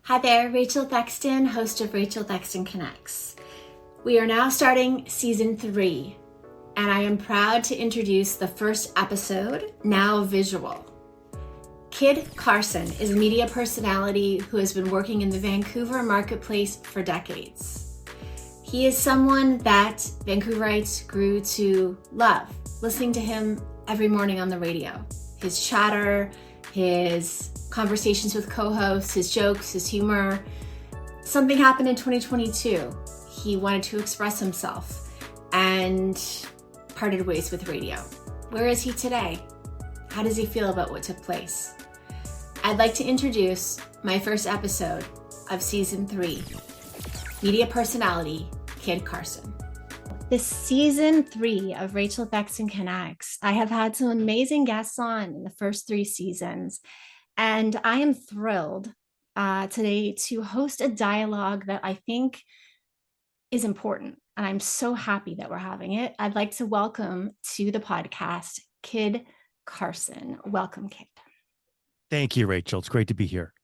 Hi there, Rachel Thexton, host of Rachel Thexton Connects. We are now starting season 3, and I am proud to introduce the first episode, now visual. Kid Carson is a media personality who has been working in the Vancouver marketplace for decades. He is someone that Vancouverites grew to love, listening to him every morning on the radio. His chatter, his conversations with co-hosts, his jokes, his humor. Something happened in 2022. He wanted to express himself and parted ways with radio. Where is he today? How does he feel about what took place? I'd like to introduce my first episode of season 3, media personality, Kid Carson. This season 3 of Rachel Thexton Connects, I have had some amazing guests on in the first 3 seasons. And I am thrilled today to host a dialogue that I think is important. And I'm so happy that we're having it. I'd like to welcome to the podcast, Kid Carson. Welcome, Kid. Thank you, Rachel. It's great to be here.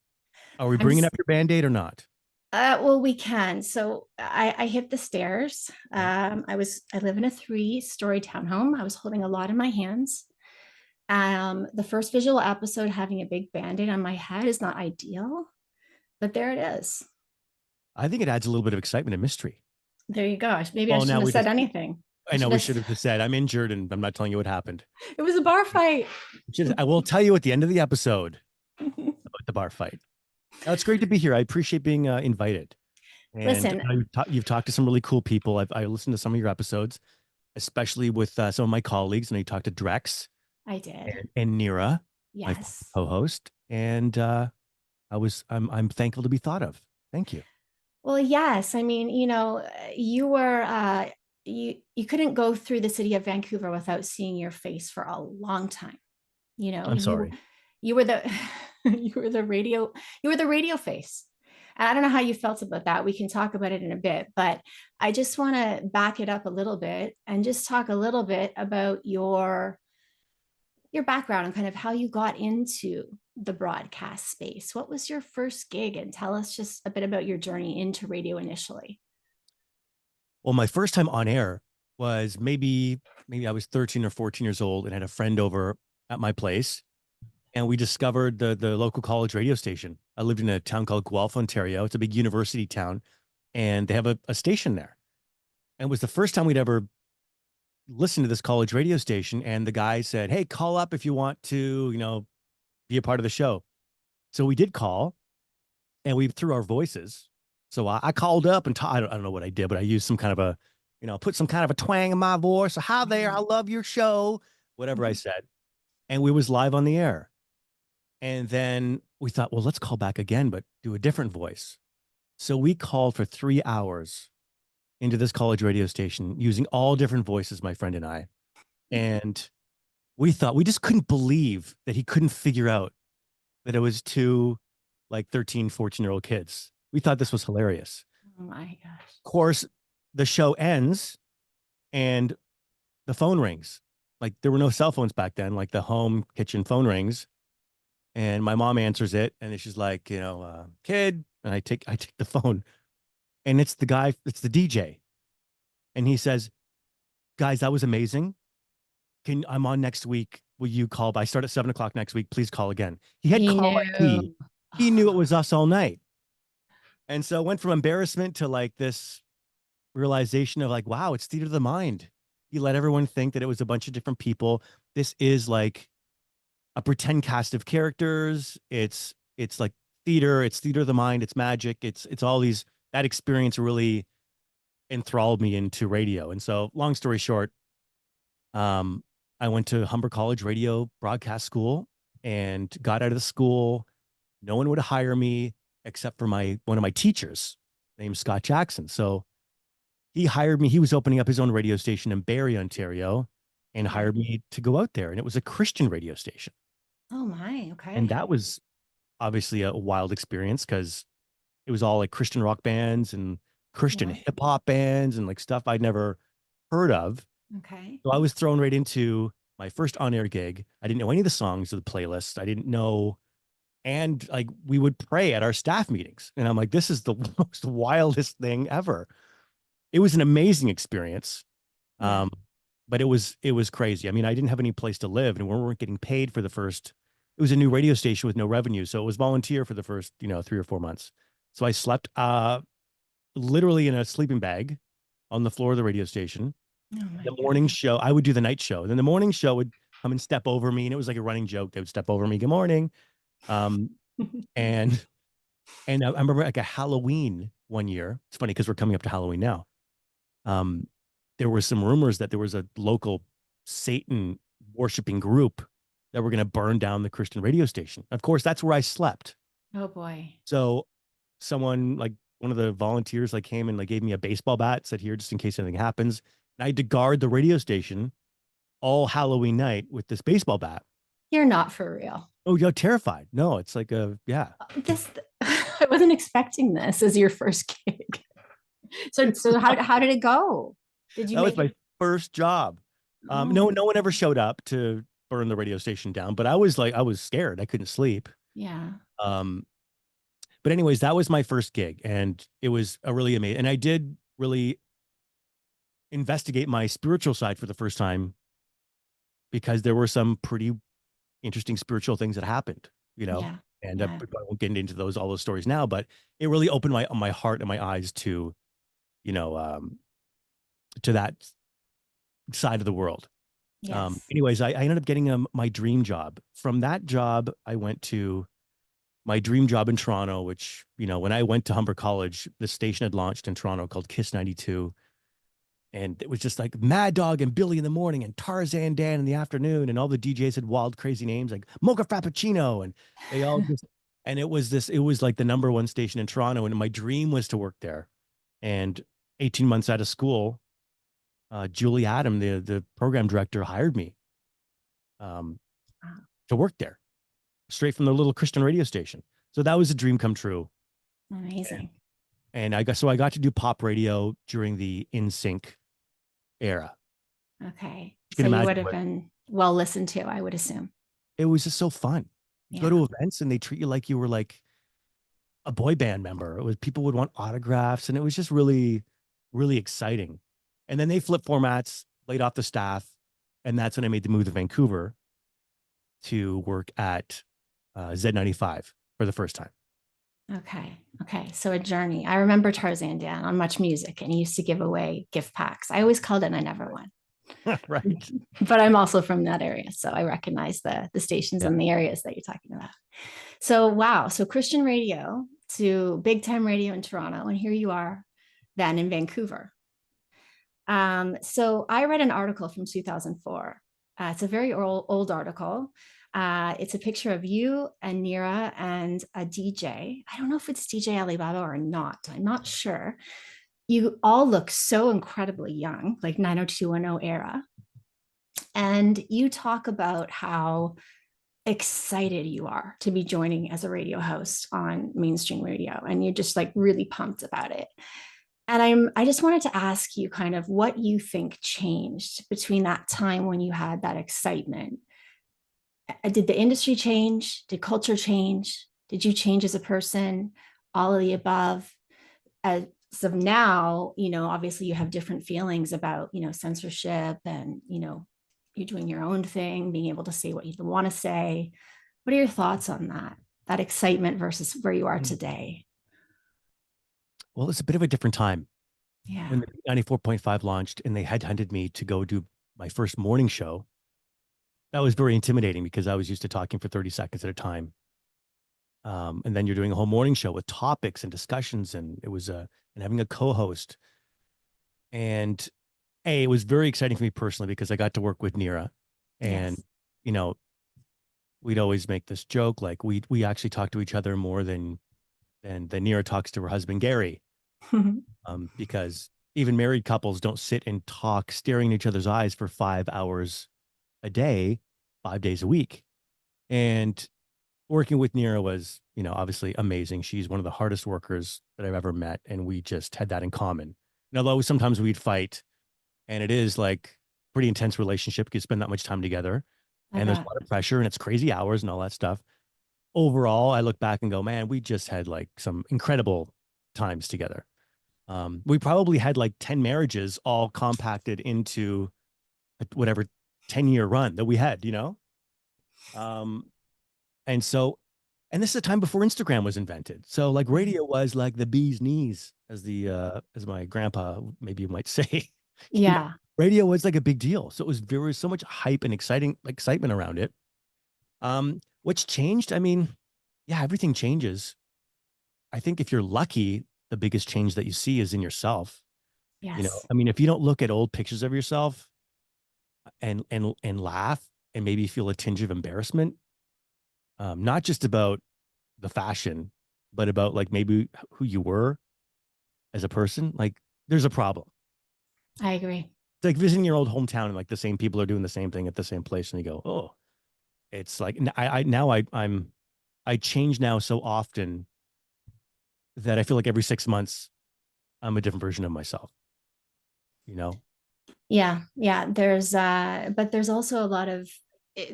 Are we bringing up your Band-Aid or not? Well, we can. So I hit the stairs. I live in a 3-story townhome. I was holding a lot in my hands. The first visual episode having a big Band-Aid on my head is not ideal, but there it is. I think it adds a little bit of excitement and mystery. There you go. Maybe I shouldn't have said anything. I know we should have just said, I'm injured and I'm not telling you what happened. It was a bar fight. I will tell you at the end of the episode about the bar fight. Now, it's great to be here. I appreciate being invited. And listen, you've talked to some really cool people. I listened to some of your episodes, especially with some of my colleagues. And you talked to Drex. I did. And Nira, yes, my co-host. And I'm thankful to be thought of. Thank you. Well, yes. I mean, you were you couldn't go through the city of Vancouver without seeing your face for a long time. I'm sorry. You were the you were the radio face. And I don't know how you felt about that. We can talk about it in a bit, but I just want to back it up a little bit and just talk a little bit about your background and kind of how you got into the broadcast space. What was your first gig? And tell us just a bit about your journey into radio initially. Well, my first time on air was maybe I was 13 or 14 years old and had a friend over at my place. And we discovered the local college radio station. I lived in a town called Guelph, Ontario. It's a big university town. And they have a station there. And it was the first time we'd ever listened to this college radio station. And the guy said, hey, call up if you want to, be a part of the show. So we did call and we threw our voices. So I called up and I don't know what I did, but I used some kind of put some kind of a twang in my voice. So hi there, I love your show, whatever I said. And we was live on the air. And then we thought, well, let's call back again, but do a different voice. So we called for 3 hours into this college radio station using all different voices, my friend and I. And we just couldn't believe that he couldn't figure out that it was 2 13, 14-year-old kids. We thought this was hilarious. Oh my gosh. Of course, the show ends and the phone rings. There were no cell phones back then, the home kitchen phone rings. And my mom answers it and she's like, kid. And I take the phone and it's the DJ. And he says, guys, that was amazing. I'm on next week. Will you call? I start at 7:00 next week. Please call again. He had call ID. He knew it was us all night. And so it went from embarrassment to this realization of wow, it's theater of the mind. He let everyone think that it was a bunch of different people. This is a pretend cast of characters. It's like theater. It's theater of the mind. It's magic. It's all these. That experience really enthralled me into radio. And so, long story short, I went to Humber College Radio Broadcast School and got out of the school. No one would hire me except for one of my teachers named Scott Jackson. So he hired me. He was opening up his own radio station in Barrie, Ontario, and hired me to go out there. And it was a Christian radio station. Oh my, okay. And that was obviously a wild experience because it was all Christian rock bands and Christian hip hop bands and stuff I'd never heard of. Okay. So I was thrown right into my first on-air gig. I didn't know any of the songs of the playlist. I didn't know and like we would pray at our staff meetings. And I'm like, this is the most wildest thing ever. It was an amazing experience. Yeah. Um, but it was crazy. I mean, I didn't have any place to live, and we weren't getting paid for the first. It was a new radio station with no revenue, so it was volunteer for the first 3 or 4 months. So I slept literally in a sleeping bag on the floor of the radio station. Oh my The morning God. show, I would do the night show. Then the morning show would come and step over me, and it was like a running joke. They would step over me, good morning. Um, and I remember like a Halloween one year. It's funny because we're coming up to Halloween now. Um, there were some rumors that there was a local Satan worshiping group that were going to burn down the Christian radio station. Of course, that's where I slept. Oh boy. So someone like one of the volunteers like came and like gave me a baseball bat, said here just in case anything happens. And I had to guard the radio station all Halloween night with this baseball bat. You're not for real. Oh, you're terrified. No, it's like a yeah. This I wasn't expecting this as your first gig. So how did it go? Did you That was make my it? first job. Oh, No one ever showed up to burn the radio station down, but I was scared. I couldn't sleep. yeah. Um, but anyways, that was my first gig, and it was a really amazing. And I did really investigate my spiritual side for the first time because there were some pretty interesting spiritual things that happened, you know. Yeah. And I Yeah. won't get into all those stories now, but it really opened my heart and my eyes to, you know, to that side of the world. Yes. Anyways, I ended up getting my dream job. From that job, I went to my dream job in Toronto, which, when I went to Humber College, the station had launched in Toronto called Kiss 92. And it was just like Mad Dog and Billy in the morning and Tarzan Dan in the afternoon. And all the DJs had wild, crazy names like Mocha Frappuccino. And they all just, and it was like the number one station in Toronto. And my dream was to work there. And 18 months out of school, Julie Adam, the program director, hired me um, to work there, straight from the little Christian radio station. So that was a dream come true. Amazing. And I got to do pop radio during the NSYNC era. Okay. You can So you imagine would have been well listened to, I would assume. it was just so fun. You go Yeah. to events and they treat you like you were like a boy band member. It was people would want autographs, and it was just really, really exciting. And then they flipped formats, laid off the staff, and that's when I made the move to Vancouver to work at Z95 for the first time. Okay. Okay. So a journey. I remember Tarzan Dan on Much Music, and he used to give away gift packs. I always called it and I never won. Right. But I'm also from that area. So I recognize the stations Yeah. and the areas that you're talking about. So wow. So Christian radio to big time radio in Toronto. And here you are then in Vancouver. So I read an article from 2004. It's a very old article. It's a picture of you and Nira and a DJ. I don't know if it's DJ Alibaba or not. I'm not sure. You all look so incredibly young, like 90210 era. And you talk about how excited you are to be joining as a radio host on mainstream radio. And you're just like really pumped about it. And I just wanted to ask you kind of what you think changed between that time when you had that excitement. Did the industry change? Did culture change? Did you change as a person? All of the above. As of now, obviously you have different feelings about, censorship and, you're doing your own thing, being able to say what you want to say. What are your thoughts on that excitement versus where you are today? Well, it's a bit of a different time. Yeah. When the 94.5 launched and they headhunted me to go do my first morning show, that was very intimidating because I was used to talking for 30 seconds at a time. And then you're doing a whole morning show with topics and discussions, and it was and having a co-host. And it was very exciting for me personally because I got to work with Nira, and Yes. we'd always make this joke like we actually talk to each other more than Nira talks to her husband Gary, because even married couples don't sit and talk staring in each other's eyes for 5 hours a day, 5 days a week. And working with Nira was, obviously amazing. She's one of the hardest workers that I've ever met, and we just had that in common. And although sometimes we'd fight, and it is like pretty intense relationship because you spend that much time together, I and there's a bet. lot of pressure, and it's crazy hours and all that stuff. overall, I look back and go, man, we just had like some incredible times together. We probably had like 10 marriages all compacted into whatever 10-year run that we had, you know? Um, and so, and this is a time before Instagram was invented. So like Mhm. radio was like the bee's knees, as my grandpa maybe you might say. You know, Yeah. radio was like a big deal. So it was very so much hype and excitement around it. What's changed? I mean, yeah, everything changes. I think if you're lucky, the biggest change that you see is in yourself. You know, Yes. I mean, if you don't look at old pictures of yourself and laugh and maybe feel a tinge of embarrassment, not just about the fashion, but about like maybe who you were as a person, like there's a problem. I agree. It's like visiting your old hometown and like the same people are doing the same thing at the same place, and you go, oh, it's like I now I change now so often that I feel like every 6 months I'm a different version of myself. You know? Yeah, yeah. But there's also a lot of,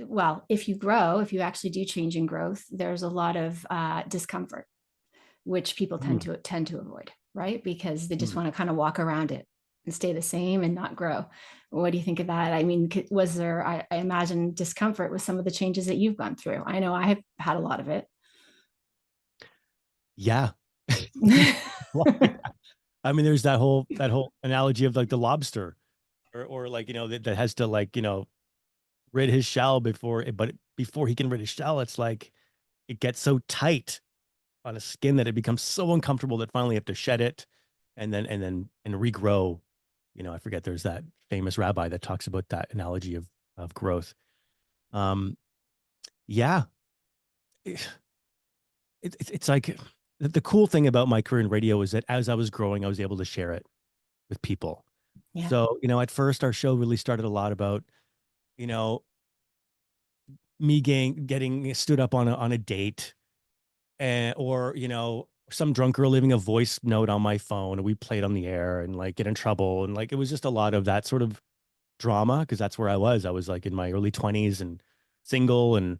well, if you grow, if you actually do change in growth, there's a lot of discomfort, which people Mm, tend to avoid, right? Because they just mm. want to kind of walk around it and stay the same and not grow. What do you think of that? I mean, was there? I imagine discomfort with some of the changes that you've gone through. I know I have had a lot of it. Yeah. I mean, there's that whole analogy of like the lobster, or like that has to like rid his shell but before he can rid his shell, it's like it gets so tight on a skin that it becomes so uncomfortable that finally you have to shed it, and regrow. I forget. There's that famous rabbi that talks about that analogy of growth. Um, yeah, it's like the cool thing about my career in radio is that as I was growing, I was able to share it with people. Yeah. So, at first our show really started a lot about, you know, me getting stood up on a date, or, some drunk girl leaving a voice note on my phone and we played on the air and like get in trouble. And like, it was just a lot of that sort of drama because that's where I was. I was like in my early 20s and single and,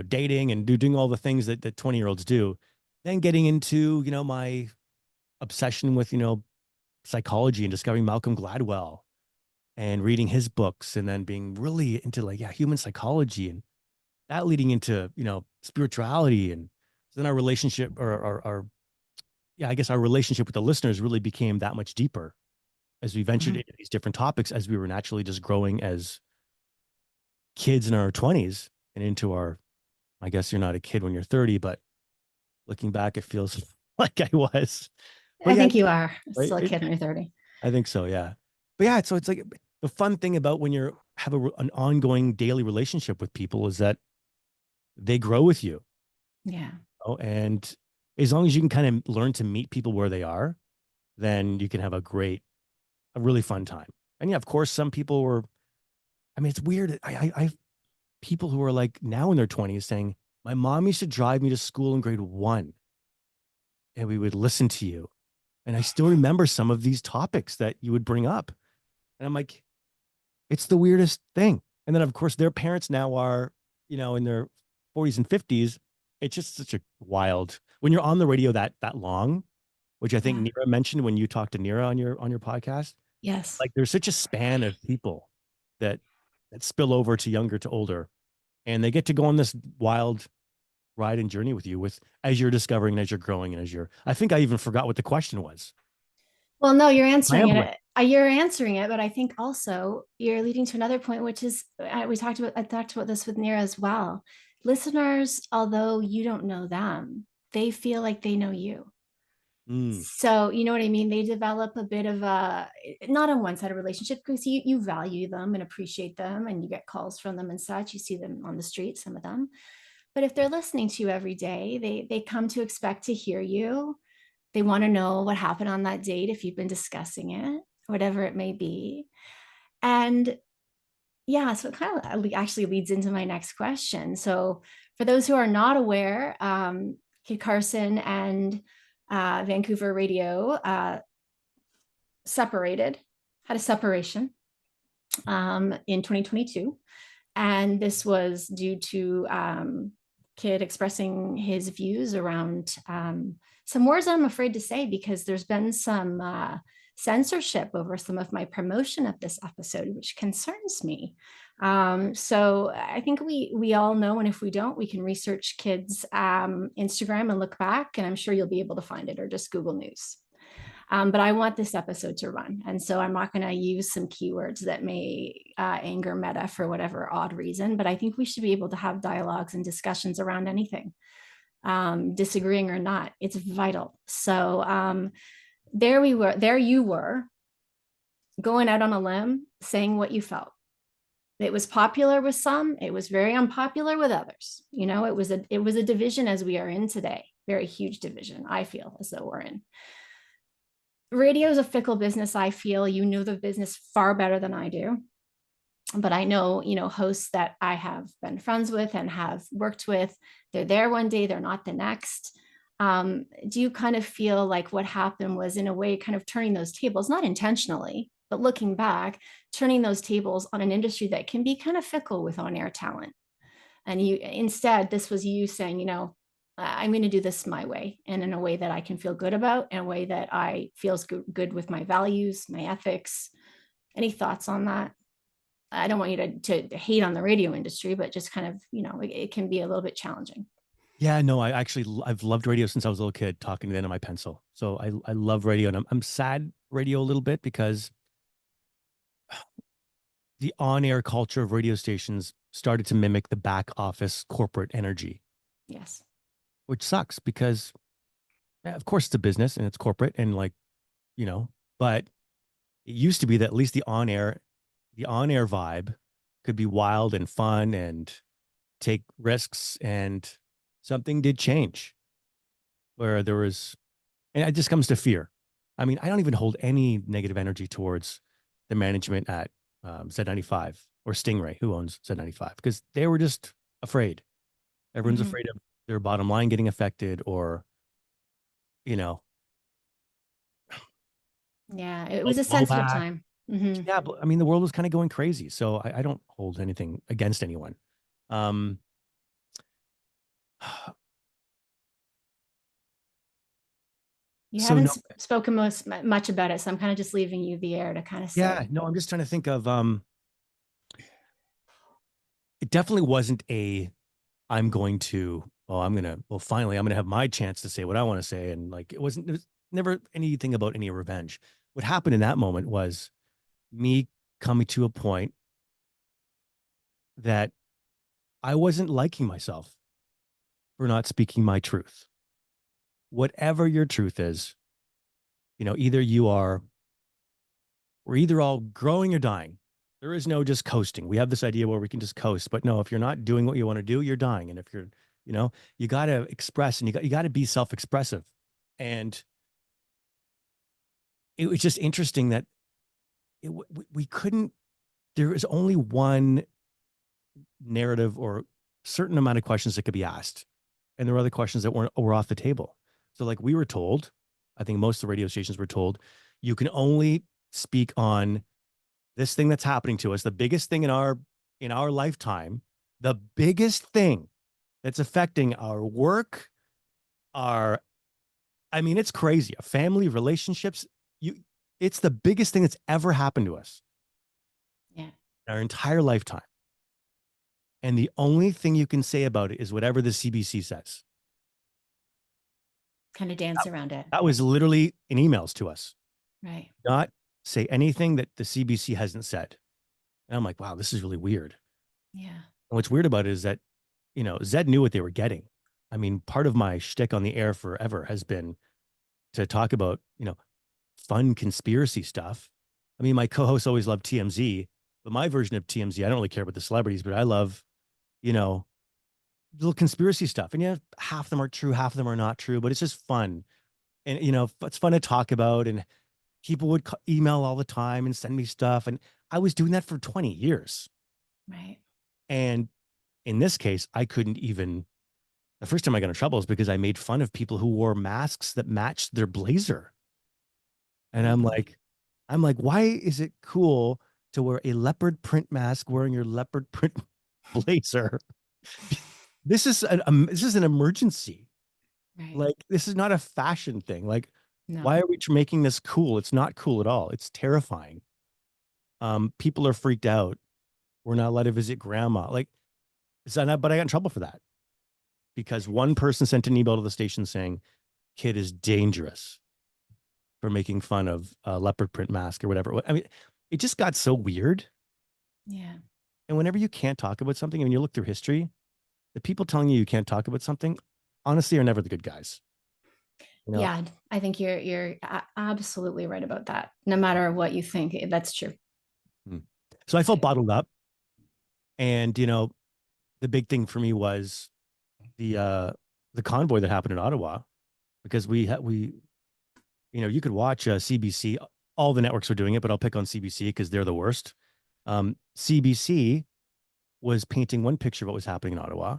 dating and doing all the things that 20-year-olds do. Then getting into, my obsession with, psychology and discovering Malcolm Gladwell and reading his books and then being really into like, yeah, human psychology and that leading into, spirituality. And then our relationship or yeah, I guess our relationship with the listeners really became that much deeper as we ventured Mhm. into these different topics as we were naturally just growing as kids in our 20s and into our, I guess you're not a kid when you're 30, but looking back, it feels like I was. But I yeah, think you are right. still a kid when you're 30. I think so. Yeah. But yeah, so it's like the fun thing about when you have an ongoing daily relationship with people is that they grow with you. Yeah. And as long as you can kind of learn to meet people where they are, then you can have a really fun time. And yeah, of course, some people were, I mean, it's weird. I have people who are like now in their 20s saying, my mom used to drive me to school in grade 1 and we would listen to you. And I still remember some of these topics that you would bring up. And I'm like, it's the weirdest thing. And then, of course, their parents now are, in their 40s and 50s. It's just such a wild when you're on the radio that long, which I think Yeah. Nira mentioned when you talked to Nira on your podcast. Yes. Like there's such a span of people that spill over to younger to older, and they get to go on this wild ride and journey with you with as you're discovering and as you're growing and as you're. I think I even forgot what the question was. Well, no, you're answering Rambling. it. You're answering it, but I think also you're leading to another point, which is I talked about this with Nira as well. Listeners, although you don't know them, they feel like they know you. Mm, So you know what I mean? They develop a bit of a not a one-sided relationship because you value them and appreciate them and you get calls from them and such. You see them on the street, some of them. But if they're listening to you every day, they come to expect to hear you. They want to know what happened on that date if you've been discussing it, whatever it may be. And yeah, so it kind of actually leads into my next question. So, for those who are not aware, Kid Carson and Vancouver Radio separated, had a separation in 2022. And this was due to kid expressing his views around some words I'm afraid to say because there's been some censorship over some of my promotion of this episode, which concerns me. So I think we all know, and if we don't, we can research kids' Instagram and look back, and I'm sure you'll be able to find it, or just Google News. But I want this episode to run. And so I'm not going to use some keywords that may anger Meta for whatever odd reason. But I think we should be able to have dialogues and discussions around anything, disagreeing or not. It's vital. So there you were, going out on a limb, saying what you felt. It was popular with some, it was very unpopular with others. You know, it was a division as we are in today, very huge division, I feel as though we're in. Radio is a fickle business. I feel you know the business far better than I do, but I know, hosts that I have been friends with and have worked with. They're there one day, they're not the next. Do you kind of feel like what happened was, in a way, kind of turning those tables, not intentionally, but looking back, turning those tables on an industry that can be kind of fickle with on-air talent? And this was you saying, I'm going to do this my way, and in a way that I can feel good about, and a way that I feels good with my values, my ethics. Any thoughts on that? I don't want you to hate on the radio industry, but just kind of, it can be a little bit challenging. Yeah, no, I've loved radio since I was a little kid, talking to the end of my pencil. So I love radio, and I'm sad radio a little bit because the on-air culture of radio stations started to mimic the back office corporate energy. Yes. Which sucks because, yeah, of course it's a business and it's corporate, and but it used to be that at least the on air vibe could be wild and fun and take risks, and something did change where there was, and it just comes to fear. I mean, I don't even hold any negative energy towards the management at Z95 or Stingray, who owns Z95, because they were just afraid. Everyone's afraid of their bottom line getting affected, or, Yeah, it was a sensitive blowback. time. Mm-hmm. Yeah, but I mean, the world was kind of going crazy, so I don't hold anything against anyone. Um, You so haven't no, spoken much about it, so I'm kind of just leaving you the air to kind of yeah, say. no, I'm just trying to think of, it definitely wasn't finally I'm gonna have my chance to say what I want to say. And like, it was never anything about any revenge. What happened in that moment was me coming to a point that I wasn't liking myself for not speaking my truth. Whatever your truth is, either we're either all growing or dying. There is no just coasting. We have this idea where we can just coast, but no, if you're not doing what you want to do, you're dying. And if you're, you got to express, and you got to be self-expressive. And it was just interesting that we couldn't, there was only one narrative or certain amount of questions that could be asked. And there were other questions that were off the table. So like, we were told, I think most of the radio stations were told, you can only speak on this thing that's happening to us, the biggest thing in our lifetime, the biggest thing that's affecting our work, I mean, it's crazy. Family relationships, it's the biggest thing that's ever happened to us. Yeah. Our entire lifetime. And the only thing you can say about it is whatever the CBC says. Kind of dance around it. That was literally in emails to us. Right. Not say anything that the CBC hasn't said. And I'm like, wow, this is really weird. Yeah. And what's weird about it is that, Zed knew what they were getting. I mean, part of my shtick on the air forever has been to talk about, fun conspiracy stuff. I mean, my co-hosts always love TMZ, but my version of TMZ, I don't really care about the celebrities, but I love, little conspiracy stuff. And yeah, half of them are true, half of them are not true, but it's just fun. And, it's fun to talk about. And people would email all the time and send me stuff. And I was doing that for 20 years. Right. And in this case, I couldn't even, the first time I got in trouble is because I made fun of people who wore masks that matched their blazer. And I'm like, why is it cool to wear a leopard print mask wearing your leopard print blazer? this is an emergency. Right. Like, this is not a fashion thing. Like, why No. are we making this cool? It's not cool at all. It's terrifying. People are freaked out. We're not allowed to visit grandma. Like, but I got in trouble for that because one person sent an email to the station saying, kid is dangerous for making fun of a leopard print mask or whatever. I mean, it just got so weird. Yeah. And whenever you can't talk about something, I mean, you look through history, the people telling you can't talk about something, honestly, are never the good guys. You know, Yeah, I think you're absolutely right about that. No matter what you think, that's true. Hmm. So I felt I, bottled up. And, the big thing for me was the uh the convoy that happened in Ottawa because you could watch CBC. All the networks were doing it, but I'll pick on CBC because they're the worst. CBC was painting one picture of what was happening in Ottawa,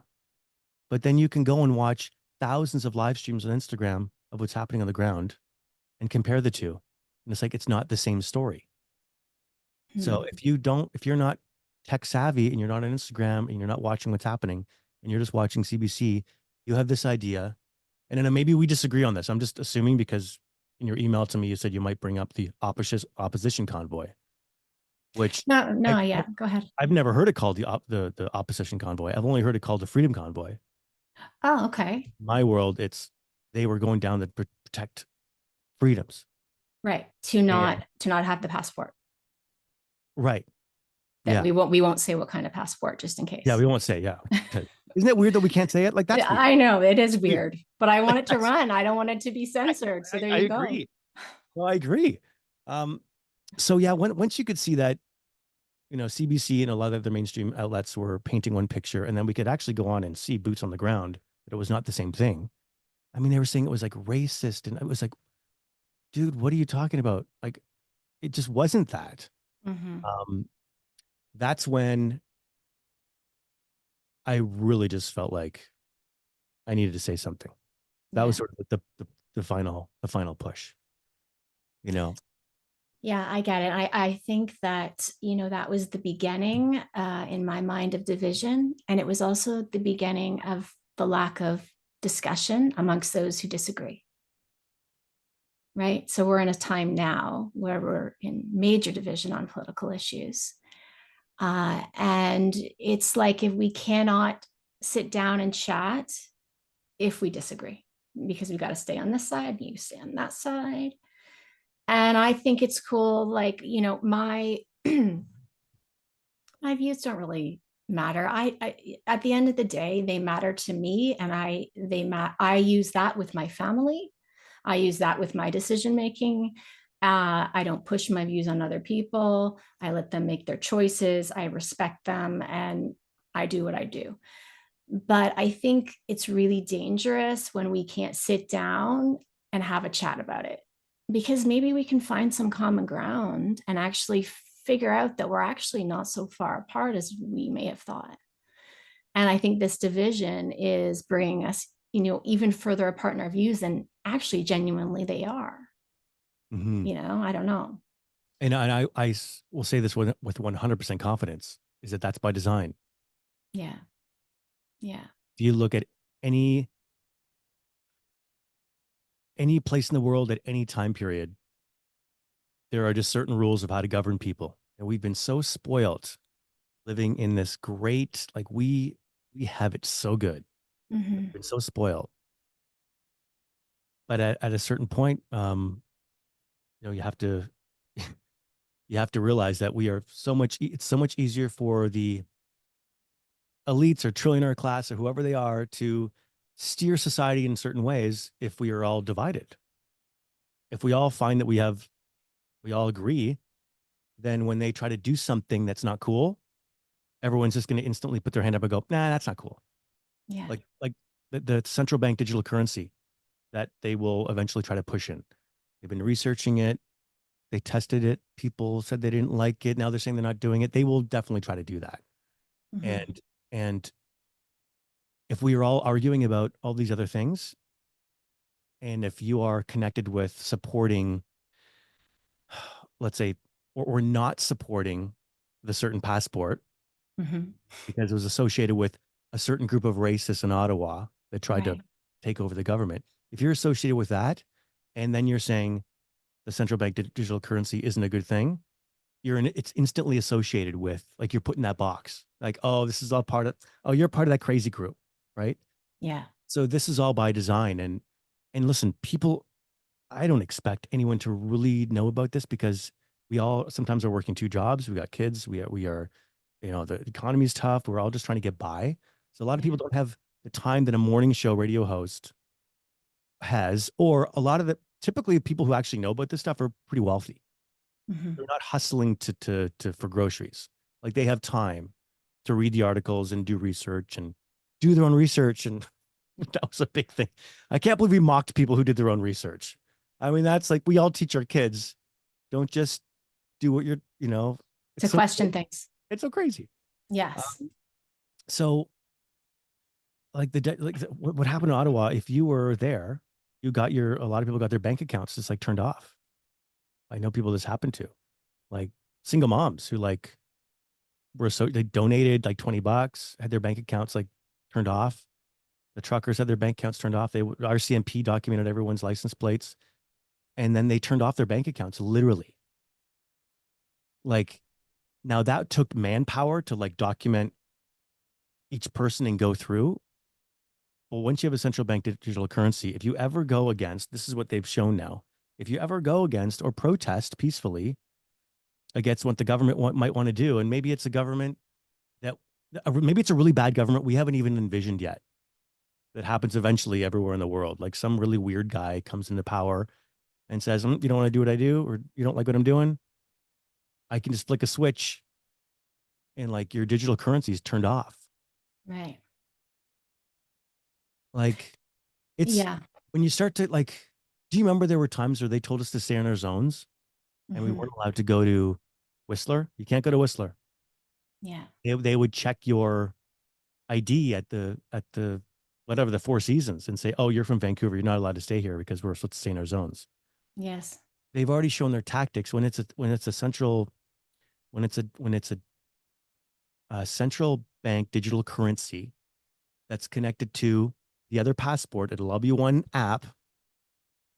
but then you can go and watch thousands of live streams on Instagram of what's happening on the ground and compare the two. And it's like it's not the same story. So hmm. if you're not tech savvy and you're not on Instagram and you're not watching what's happening and you're just watching CBC, you have this idea. And then maybe we disagree on this. I'm just assuming because in your email to me, you said you might bring up the opposition convoy, which No, I, no, I yeah, go ahead. I've never heard it called the opposition convoy. I've only heard it called the freedom convoy. Oh, okay. My world, it's they were going down to protect freedoms. Right. And To not have the passport. right. That Yeah. we won't say what kind of passport just in Yeah. case. We won't say, yeah. Isn't it weird that we can't say it? Like, that's weird. I know it is That's weird. weird, but I want Like, it to run. I don't want it to be censored. So there I you go. agree. Well, I agree. Um, so yeah, once you could see that, CBC and a lot of the mainstream outlets were painting one picture, and then we could actually go on and see boots on the ground that it was not the same thing. I mean, they were saying it was like racist, and it was like, dude, what are you talking about? Like, it just wasn't that. Hmm. Um, that's when I really just felt like I needed to say something. That was Yeah. sort of like the final push, you know. Yeah, I get it. I think that, that was the beginning in my mind of division. And it was also the beginning of the lack of discussion amongst those who disagree. Right. So we're in a time now where we're in major division on political issues. And it's like if we cannot sit down and chat if we disagree, because we got to stay on this side, you stay on that side. And I think it's cool, like, my my views don't really matter. I at the end of the day, they matter to me, and I use that with my family. I use that with my decision making. I don't push my views on other people. I let them make their choices. I respect them, and I do what I do. But I think it's really dangerous when we can't sit down and have a chat about it, because maybe we can find some common ground and actually figure out that we're actually not so far apart as we may have thought. And I think this division is bringing us, even further apart in our views than actually genuinely they are. Hmm. I don't know. And I will say this with 100% confidence is that that's by design. Yeah. Yeah. If you look at any any place in the world at any time period, there are just certain rules of how to govern people. And we've been so spoiled living in this great, like we have it so good. We've Hmm. been so spoiled. But at a certain point, you have to you have to realize that we are it's so much easier for the elites or trillionaire class or whoever they are to steer society in certain ways if we are all divided. If we all find that we all agree, then when they try to do something that's not cool, everyone's just going to instantly put their hand up and go, nah, that's not cool. Yeah. Like the central bank digital currency that they will eventually try to push in. They've been researching it. They tested it. People said they didn't like it. Now they're saying they're not doing it. They will definitely try to do that. Hmm. And if we are all arguing about all these other things, and if you are connected with supporting, let's say, or not supporting the certain passport Hmm. because it was associated with a certain group of racists in Ottawa that tried to Right. take over the government. If you're associated with that, and then you're saying the central bank digital currency isn't a good thing, it's instantly associated with, like, you're put in that box. Like, oh, this is all part of, oh, you're part of that crazy group, right? Yeah. So this is all by design. And listen, people, I don't expect anyone to really know about this because we all sometimes are working two jobs. We got kids. We are, the economy's tough. We're all just trying to get by. So a lot of Yeah. people don't have the time that a morning show radio host has, or a lot of the typically people who actually know about this stuff are pretty wealthy. Hmm. They're not hustling to for groceries. Like, they have time to read the articles and do research and do their own research. And that was a big thing. I can't believe we mocked people who did their own research. I mean, that's like, we all teach our kids, don't just do what To it's so question things. it's so crazy. Yes. So like what happened in Ottawa, if you were there, a lot of people got their bank accounts just like turned off. I know people this happened to, like single moms who like they donated like $20, had their bank accounts like turned off. The truckers had their bank accounts turned off. RCMP documented everyone's license plates, and then they turned off their bank accounts literally. Like, now that took manpower to like document each person and go through. Well, once you have a central bank digital currency, if you ever go against, this is what they've shown now. If you ever go against or protest peacefully against what the government might want to do, and maybe it's a government that, maybe it's a really bad government we haven't even envisioned yet, that happens eventually everywhere in the world. Like, some really weird guy comes into power and says, you don't want to do what I do, or you don't like what I'm doing, I can just flick a switch and like your digital currency is turned off. Right. Like, it's Yeah. when you start to like, do you remember there were times where they told us to stay in our zones and we Hmm. weren't allowed to go to Whistler? You can't go to Whistler. Yeah. They would check your ID at the whatever, the Four Seasons, and say, oh, you're from Vancouver, you're not allowed to stay here because we're supposed to stay in our zones. Yes. They've already shown their tactics when it's a central bank digital currency that's connected to the other passport. It'll love you one app.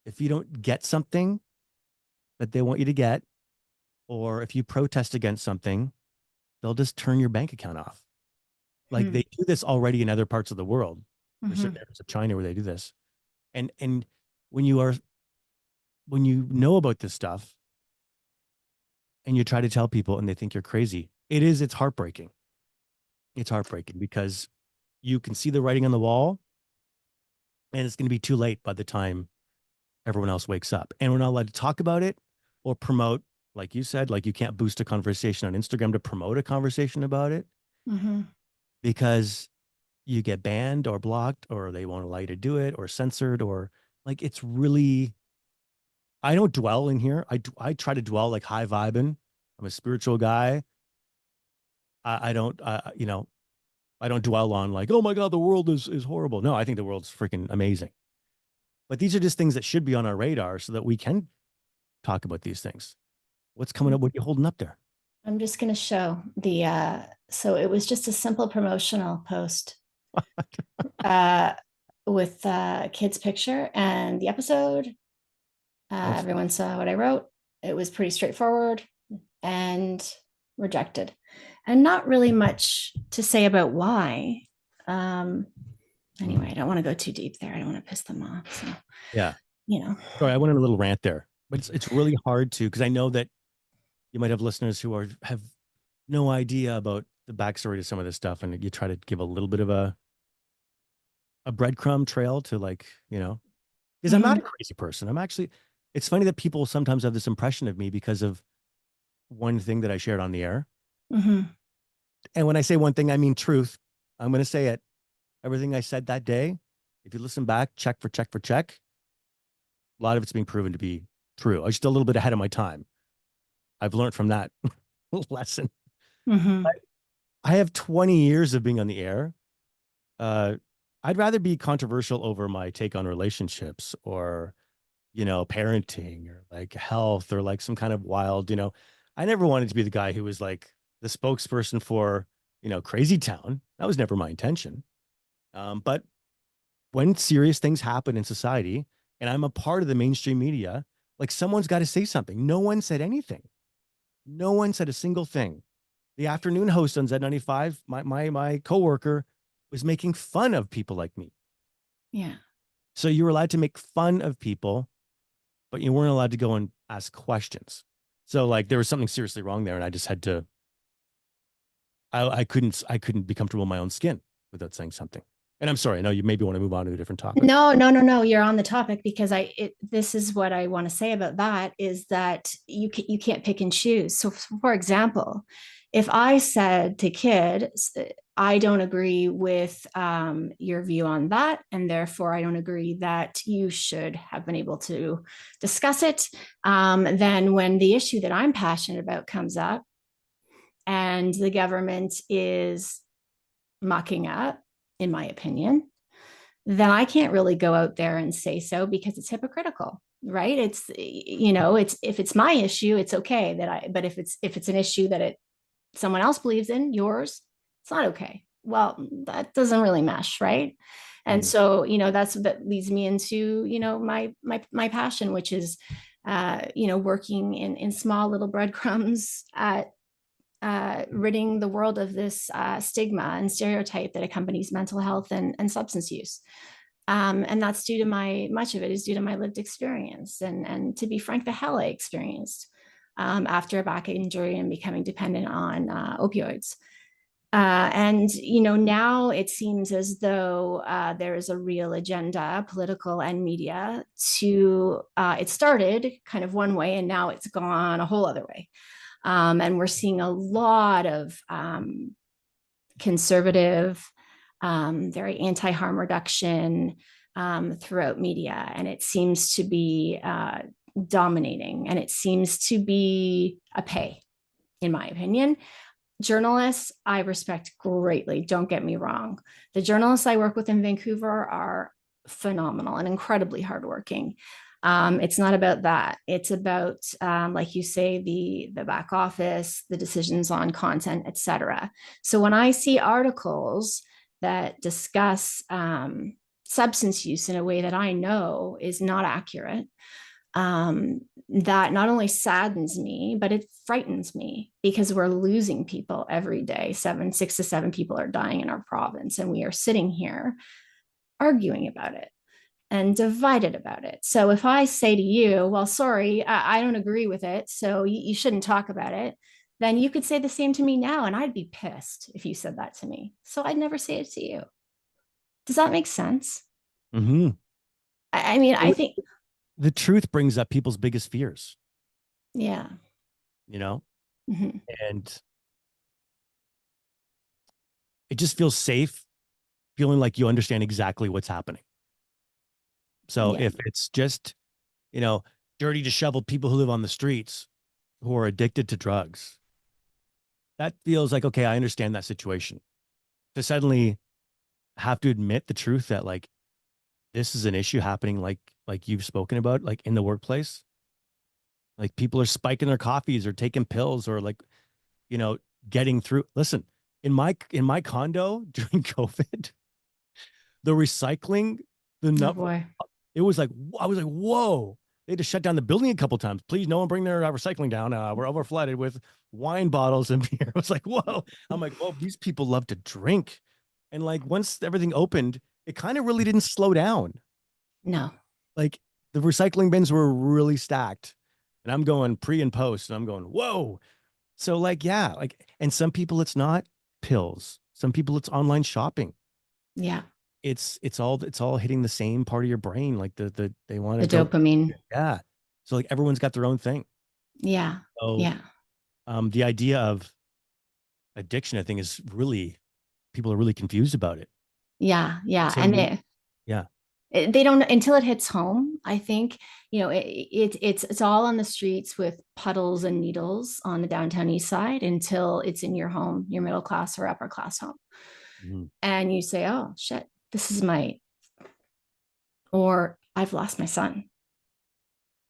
If you don't get something that they want you to get, or if you protest against something, they'll just turn your bank account off. Like, Hmm. they do this already in other parts of the world. There's Hmm. certain areas of China where they do this. And when you know about this stuff and you try to tell people and they think you're crazy, it's heartbreaking. It's heartbreaking because you can see the writing on the wall, and it's going to be too late by the time everyone else wakes up. And we're not allowed to talk about it or promote, like you said, like, you can't boost a conversation on Instagram to promote a conversation about it Hmm. because you get banned or blocked, or they won't allow you to do it, or censored, or like, it's really, I don't dwell in here. I try to dwell like high vibing. I'm a spiritual guy. I don't, I don't dwell on like, oh my God, the world is horrible. No, I think the world's freaking amazing. But these are just things that should be on our radar so that we can talk about these things. What's coming up? What are you holding up there? I'm just going to show so it was just a simple promotional post uh, with a kid's picture and the episode. That's Everyone saw what I wrote. It was pretty straightforward and rejected, and not really much to say about why. Um, anyway, I don't want to go too deep there. I don't want to piss them off. So, yeah. you know. Sorry, I went on a little rant there, but it's really hard to, because I know that you might have listeners who have no idea about the backstory to some of this stuff, and you try to give a little bit of a breadcrumb trail to, like, because I'm not a Mhm. crazy person. I'm actually, it's funny that people sometimes have this impression of me because of one thing that I shared on the air. Mhm. And when I say one thing, I mean truth. I'm going to say it. Everything I said that day, if you listen back, check for check for check, a lot of it's being proven to be true. I was just a little bit ahead of my time. I've learned from that lesson. I, Mhm. I have 20 years of being on the air. Uh, I'd rather be controversial over my take on relationships, or, parenting, or like health, or like some kind of wild, I never wanted to be the guy who was like the spokesperson for, crazy town. That was never my intention. But when serious things happen in society and I'm a part of the mainstream media, like someone's got to say something. No one said anything. No one said a single thing. The afternoon host on Z95, my coworker, was making fun of people like me. Yeah. So you were allowed to make fun of people, but you weren't allowed to go and ask questions. So like there was something seriously wrong there, and I just had to. I couldn't be comfortable in my own skin without saying something. And I'm sorry, I know you maybe want to move on to a different topic. No. You're on the topic because this is what I want to say about that is that you can't pick and choose. So, for example, if I said to kids, I don't agree with your view on that, and therefore I don't agree that you should have been able to discuss it. Then, when the issue that I'm passionate about comes up, and the government is mucking up, in my opinion, then I can't really go out there and say so because it's hypocritical, right? It's if it's my issue, it's okay but if it's an issue that someone else believes in, yours, it's not okay. Well, that doesn't really mesh, right? And Mhm. so, that leads me into, my passion, which is, working in small little breadcrumbs at ridding the world of this stigma and stereotype that accompanies mental health and substance use. And that's much of it is due to my lived experience. And to be frank, the hell I experienced after a back injury and becoming dependent on opioids. And now it seems as though there is a real agenda, political and media, to it started kind of one way and now it's gone a whole other way. And we're seeing a lot of conservative, very anti-harm reduction throughout media. And it seems to be dominating, and it seems to be a pay, in my opinion. Journalists, I respect greatly. Don't get me wrong. The journalists I work with in Vancouver are phenomenal and incredibly hardworking. It's not about that. It's about, like you say, the back office, the decisions on content, etc. So when I see articles that discuss substance use in a way that I know is not accurate, that not only saddens me, but it frightens me because we're losing people every day. 6 to 7 people are dying in our province, and we are sitting here arguing about it and divided about it. So if I say to you, well, sorry, I don't agree with it, so you shouldn't talk about it, then you could say the same to me now, and I'd be pissed if you said that to me. So I'd never say it to you. Does that make sense? Mm-hmm. I mean, I think, The truth brings up people's biggest fears, yeah. you know, Mhm. and it just feels safe feeling like you understand exactly what's happening. So Yeah. if it's just, you know, dirty, disheveled people who live on the streets who are addicted to drugs, that feels like, okay, I understand that situation. To suddenly have to admit the truth that like this is an issue happening like you've spoken about, like in the workplace, like people are spiking their coffees or taking pills or like, you know, getting through. Listen, in my condo during COVID, the recycling, the Oh nut, boy. it was like I was like, whoa. They had to shut down the building a couple times. Please, no one bring their recycling down. We're overflooded with wine bottles and beer. I was like, whoa. I'm like, whoa, these people love to drink. And like once everything opened, it kind of really didn't slow down. No. Like the recycling bins were really stacked. And I'm going pre and post, and I'm going, whoa. So like, yeah, like, and some people it's not pills. Some people it's online shopping. Yeah. It's all hitting the same part of your brain. Like they want to The go, dopamine. yeah. So like everyone's got their own thing. Yeah. So Yeah. the idea of addiction, I think, is really people are really confused about it. Yeah. Yeah. Say And me, yeah. they don't until it hits home. I think, it's all on the streets with puddles and needles on the downtown east side until it's in your home, your middle class or upper class home. Mhm. And you say, oh shit, this is or I've lost my son.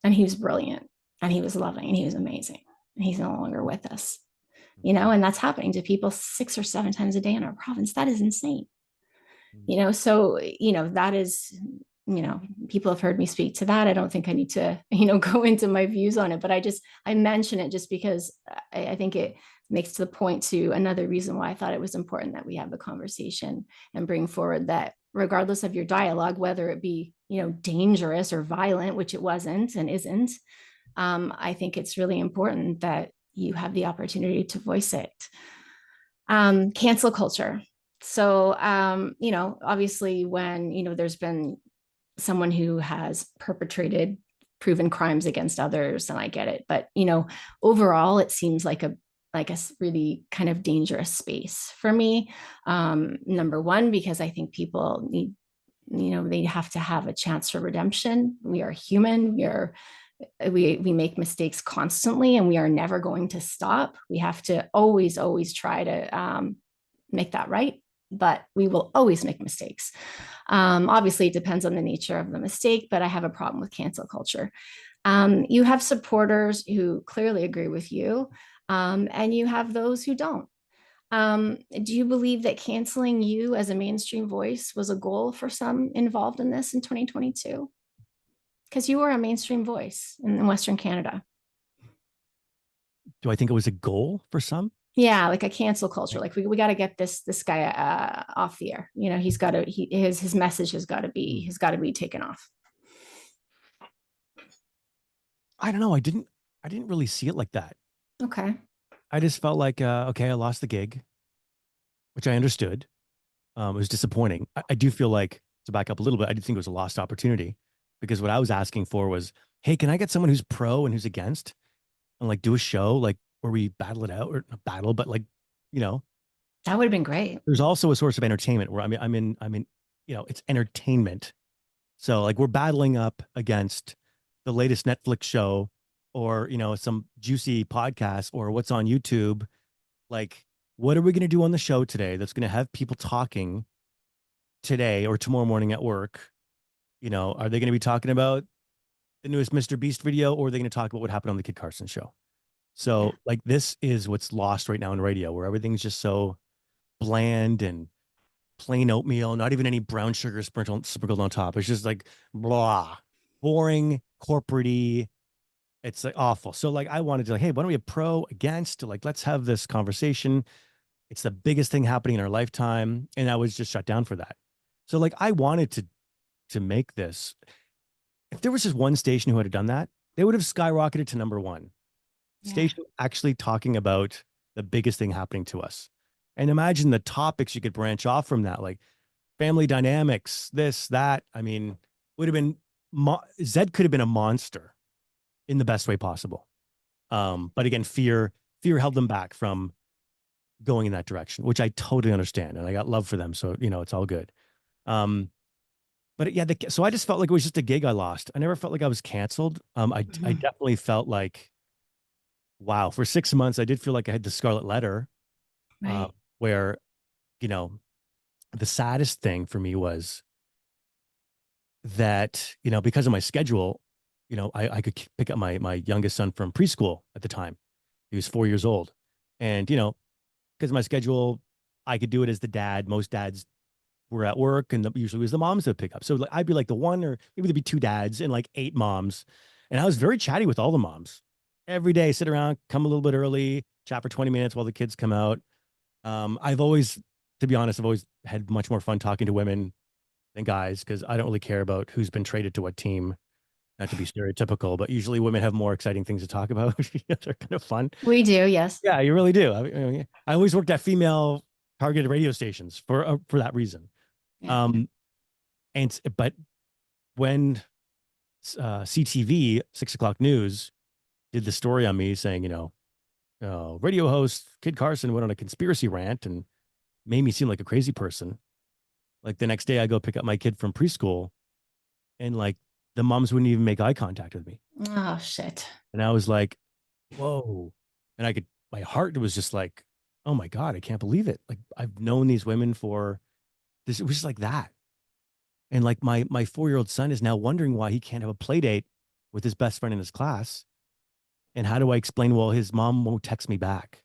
And he was brilliant and he was loving and he was amazing. And he's no longer with us. and that's happening to people 6 or 7 times a day in our province. That is insane. Mhm. So that is, people have heard me speak to that. I don't think I need to go into my views on it, but I mention it just because I think it makes to the point to another reason why I thought it was important that we have the conversation and bring forward that regardless of your dialogue, whether it be dangerous or violent, which it wasn't and isn't, I think it's really important that you have the opportunity to voice it. Cancel culture. So, obviously, when, there's been someone who has perpetrated proven crimes against others, and I get it. But, overall, it seems like a really kind of dangerous space for me. Number one, because I think people need, they have to have a chance for redemption. We are human. We make mistakes constantly, and we are never going to stop. We have to always try to make that right, but we will always make mistakes. Obviously, it depends on the nature of the mistake, but I have a problem with cancel culture. You have supporters who clearly agree with you, and you have those who don't. Do you believe that canceling you as a mainstream voice was a goal for some involved in this in 2022? Because you were a mainstream voice in Western Canada. Do I think it was a goal for some? Yeah, like a cancel culture. Like we got to get this guy off the air. He's got to his message has got to be taken off. I don't know. I didn't really see it like that. Okay. I just felt like, okay, I lost the gig, which I understood. It was disappointing. I do feel like, to back up a little bit, I do think it was a lost opportunity, because what I was asking for was, hey, can I get someone who's pro and who's against, and like do a show like where we battle it out, or not battle, but like, you know, That would have been great. there's also a source of entertainment where I'm in, it's entertainment. So like we're battling up against the latest Netflix show, or, some juicy podcast, or what's on YouTube. Like, what are we going to do on the show today that's going to have people talking today or tomorrow morning at work? Are they going to be talking about the newest Mr. Beast video, or are they going to talk about what happened on the Kid Carson show? Yeah. So like this is what's lost right now in radio, where everything's just so bland and plain oatmeal, not even any brown sugar sprinkled on top. It's just like blah, boring, corporate-y. It's like awful. So like I wanted to, like, hey, why don't we have pro against? Like, let's have this conversation. It's the biggest thing happening in our lifetime. And I was just shut down for that. So like I wanted to make this. If there was just one station who had done that, they would have skyrocketed to number one. Yeah. Station actually talking about the biggest thing happening to us. And imagine the topics you could branch off from that, like family dynamics, this, that. I mean, would have been, Zed could have been a monster in the best way possible. But again, fear held them back from going in that direction, which I totally understand. And I got love for them. So, it's all good. But yeah, so I just felt like it was just a gig I lost. I never felt like I was canceled. I definitely felt like, wow, for 6 months, I did feel like I had the scarlet letter, Right. where, you know, the saddest thing for me was that, because of my schedule, I could pick up my youngest son from preschool at the time. He was 4 years old. And, because of my schedule, I could do it as the dad. Most dads were at work, and usually it was the moms that would pick up. So like, I'd be like the one, or maybe there'd be two dads and like 8 moms. And I was very chatty with all the moms. Every day, sit around, come a little bit early, chat for 20 minutes while the kids come out. I've always, to be honest, I've always had much more fun talking to women than guys, because I don't really care about who's been traded to what team. Not to be stereotypical, but usually women have more exciting things to talk about. They're kind of fun. We do, yes. Yeah, you really do. I always worked at female targeted radio stations for that reason. Yeah. Um, but when CTV 6 o'clock news did the story on me saying, radio host Kid Carson went on a conspiracy rant and made me seem like a crazy person. Like the next day, I go pick up my kid from preschool, and like the moms wouldn't even make eye contact with me. Oh shit. And I was like, whoa. And my heart was just like, oh my God, I can't believe it. Like I've known these women for this. It was just like that. And like my 4-year-old son is now wondering why he can't have a play date with his best friend in his class. And how do I explain, well, his mom won't text me back.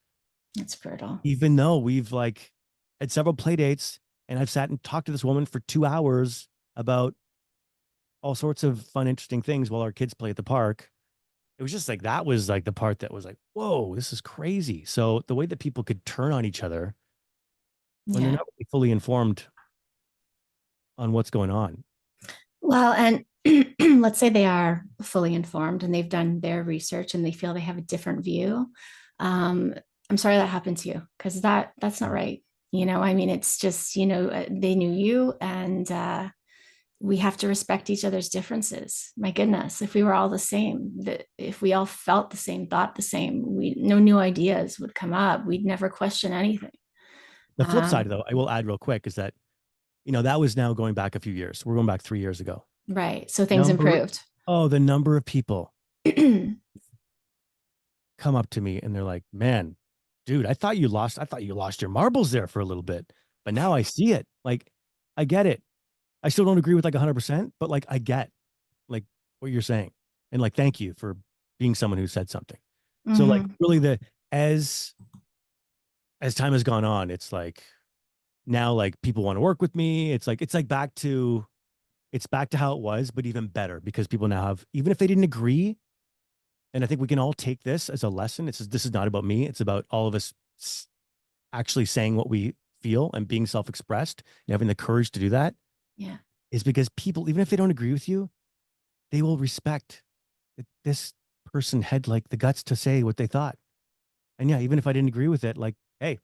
That's brutal. even though we've like had several play dates and I've sat and talked to this woman for 2 hours about all sorts of fun, interesting things while our kids play at the park. It was just like that was like the part that was like, whoa, this is crazy. So the way that people could turn on each other when they're Yeah. not really fully informed on what's going on. Well, and let's say they are fully informed and they've done their research and they feel they have a different view. Um, I'm sorry that happened to you because that's not right. I mean, it's just, they knew you and we have to respect each other's differences. My goodness, if we were all the same, that if we all felt the same, thought the same, no new ideas would come up. We'd never question anything. The flip side, Um, though, I will add real quick is that, that was now going back a few years. We're going back 3 years ago. right. So things Number, improved. the number of people come up to me and they're like, man, dude, I thought you lost your marbles there for a little bit, but now I see it. Like, I get it. I still don't agree with like 100%, but like, I get like what you're saying. And like, thank you for being someone who said something. So like Mhm. really as, as time has gone on, it's like now like people want to work with me. It's like it's back to how it was, but even better because people now have, even if they didn't agree, and I think we can all take this as a lesson. This is not about me. It's about all of us actually saying what we feel and being self-expressed and having the courage to do that Yeah. is because people, even if they don't agree with you, they will respect that this person had like the guts to say what they thought. And yeah, even if I didn't agree with it, like, hey,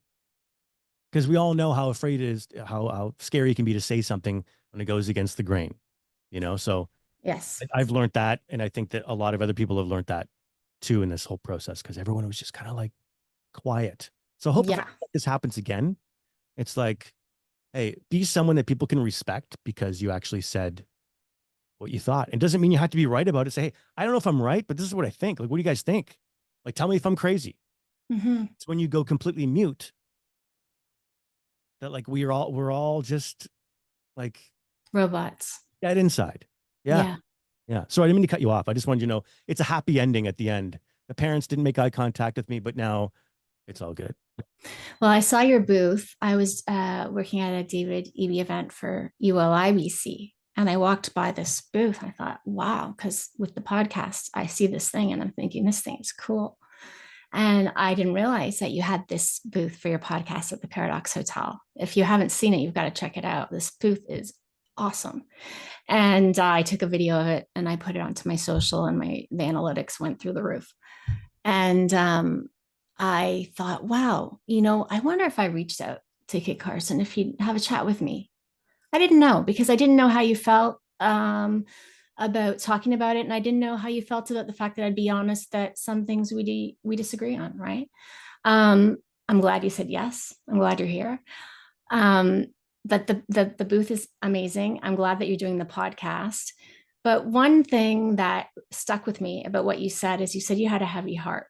because we all know how afraid it is, how scary it can be to say something when it goes against the grain. So Yes. I've learned that. And I think that a lot of other people have learned that too in this whole process because everyone was just kind of like quiet. So I hope if Yeah. this happens again, it's like, hey, be someone that people can respect because you actually said what you thought. It doesn't mean you have to be right about it. Say, hey, I don't know if I'm right, but this is what I think. Like, what do you guys think? Like, tell me if I'm crazy. Hmm. It's when you go completely mute that like we're all just like Robots. dead inside. Yeah. Yeah. Yeah. So I didn't mean to cut you off. I just wanted you to know it's a happy ending at the end. The parents didn't make eye contact with me, but now it's all good. Well, I saw your booth. I was working at a David Eby event for ULIBC, and I walked by this booth. I thought, wow, because with the podcast, I see this thing and I'm thinking, this thing is cool. And I didn't realize that you had this booth for your podcast at the Paradox Hotel. If you haven't seen it, you've got to check it out. This booth is awesome. And I took a video of it and I put it onto my social, and the analytics went through the roof. And I thought, wow, I wonder if I reached out to Kit Carson if he'd have a chat with me. I didn't know because I didn't know how you felt about talking about it, and I didn't know how you felt about the fact that I'd be honest that some things we disagree on, right? Um, I'm glad you said yes. I'm glad you're here. Um, that the booth is amazing. I'm glad that you're doing the podcast. But one thing that stuck with me about what you said is you said you had a heavy heart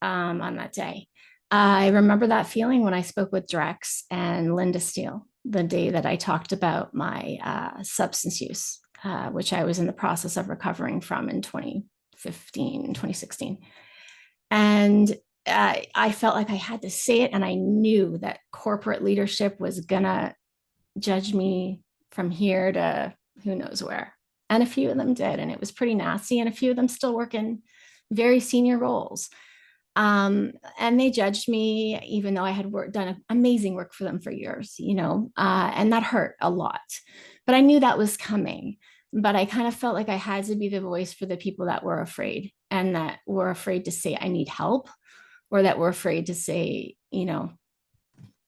on that day. I remember that feeling when I spoke with Drex and Linda Steele the day that I talked about my substance use, which I was in the process of recovering from in 2015, 2016. And I felt like I had to say it, and I knew that corporate leadership was going to judge me from here to who knows where. And a few of them did, and it was pretty nasty. And a few of them still work in very senior roles. And they judged me, even though I had done amazing work for them for years, and that hurt a lot. But I knew that was coming. But I kind of felt like I had to be the voice for the people that were afraid and that were afraid to say, I need help, or that were afraid to say, I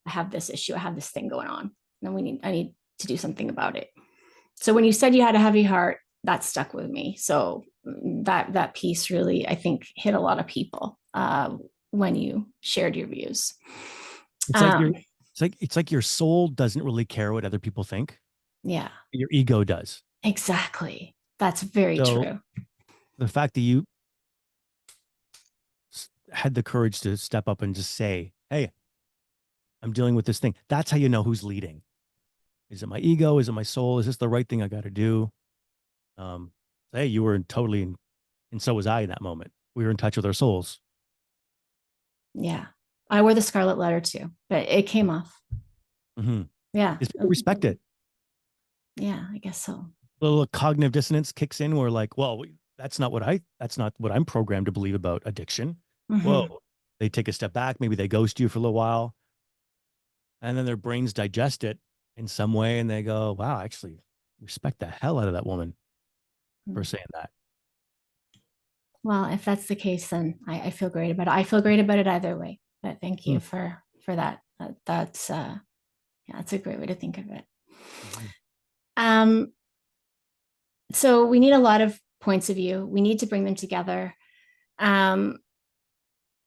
have this issue, I have this thing going on, and I need to do something about it. So when you said you had a heavy heart, that stuck with me. So that piece really, I think, hit a lot of people when you shared your views. It's like Um, it's like your soul doesn't really care what other people think. yeah, Your ego does. exactly. That's very So true. the fact that you had the courage to step up and just say, "Hey, I'm dealing with this thing." That's how you know who's leading. Is it my ego? Is it my soul? Is this the right thing I got to do? Um, hey, you were totally in, and so was I in that moment. We were in touch with our souls. Yeah. I wore the scarlet letter too, but it came off. Mm-hmm. Yeah. Is people respect it. Yeah, I guess so. A little cognitive dissonance kicks in. We're like, well, that's not what I'm programmed to believe about addiction. Hmm. Whoa. They take a step back. Maybe they ghost you for a little while, and then their brains digest it in some way, and they go, wow, I actually respect the hell out of that woman for saying that. Well, if that's the case, then I feel great about it. I feel great about it either way. But thank Hmm. you for that. That's yeah, that's a great way to think of it. Mhm. Um, so we need a lot of points of view. We need to bring them together. Um,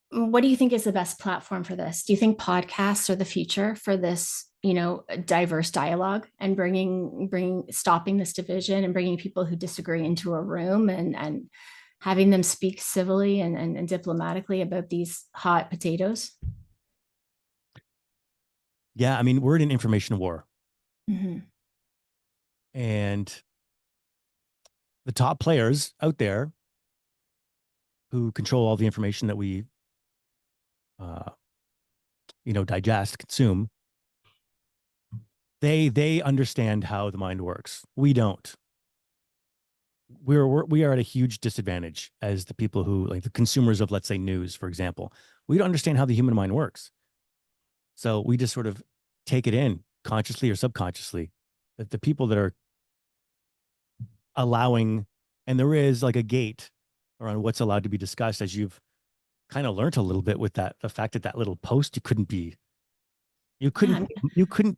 what do you think is the best platform for this? Do you think podcasts are the future for this, diverse dialogue and bringing stopping this division and bringing people who disagree into a room and having them speak civilly and diplomatically about these hot potatoes? Yeah, I mean, we're in an information war, Mm-hmm. and the top players out there who control all the information that we, uh, digest, consume, they understand how the mind works. We don't. We are at a huge disadvantage as the people who, like, the consumers of, let's say, news, for example. We don't understand how the human mind works, so we just sort of take it in consciously or subconsciously. That the people that are allowing, and there is like a gate around what's allowed to be discussed, as you've kind of learned a little bit with that, the fact that that little post, you Yeah, couldn't you couldn't